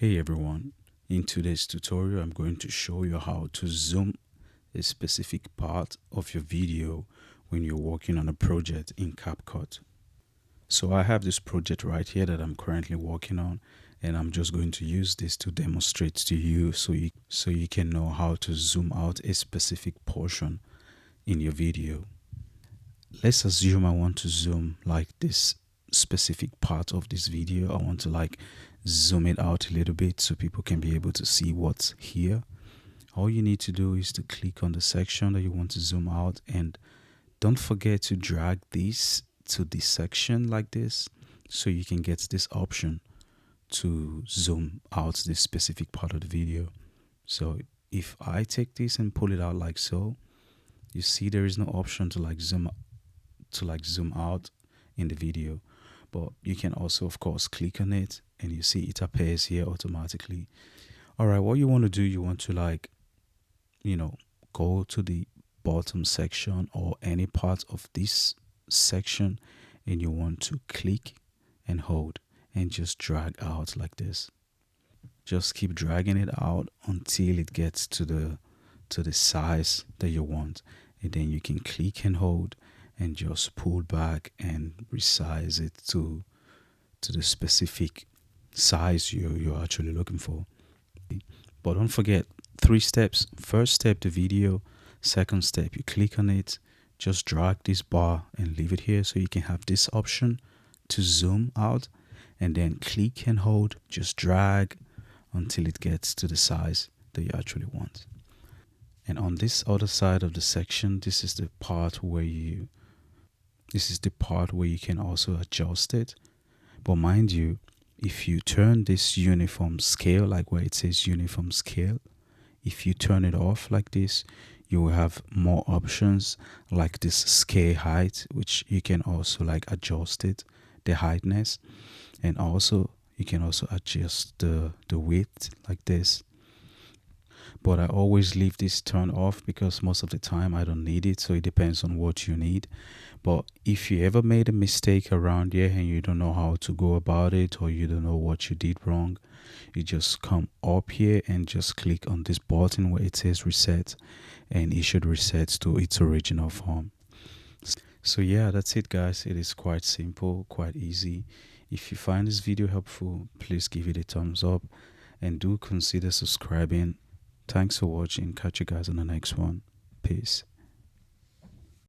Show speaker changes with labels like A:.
A: Hey everyone, in today's tutorial I'm going to show you how to zoom a specific part of your video when you're working on a project in CapCut. So I have this project right here that I'm currently working on, and I'm just going to use this to demonstrate to you so you can know how to zoom out a specific portion in your video. Let's assume I want to zoom like this specific part of this video. I want to zoom it out a little bit so people can be able to see what's here. All you need to do is to click on the section that you want to zoom out, and don't forget to drag this to this section like this so you can get this option to zoom out this specific part of the video. So if I take this and pull it out like so, you see there is no option to zoom out in the video, but you can also of course click on it and you see it appears here automatically. All right, what you want to do, you want to go to the bottom section or any part of this section, and you want to click and hold and just drag out like this. Just keep dragging it out until it gets to the size that you want, and then you can click and hold and just pull back and resize it to the specific size you're actually looking for. But don't forget 3 steps. First step, the video. Second step, you click on it, just drag this bar and leave it here so you can have this option to zoom out, and then click and hold, just drag until it gets to the size that you actually want. And on this other side of the section, this is the part where you can also adjust it. But mind you, if you turn this uniform scale, like where it says uniform scale, if you turn it off like this, you will have more options like this scale height, which you can also adjust it, the heightness, and also you can also adjust the width like this. But I always leave this turned off because most of the time I don't need it, so it depends on what you need. But if you ever made a mistake around here and you don't know how to go about it, or you don't know what you did wrong, you just come up here and just click on this button where it says reset, and it should reset to its original form. So yeah, that's it guys. It is quite simple, quite easy. If you find this video helpful, please give it a thumbs up and do consider subscribing. Thanks for watching. Catch you guys on the next one. Peace.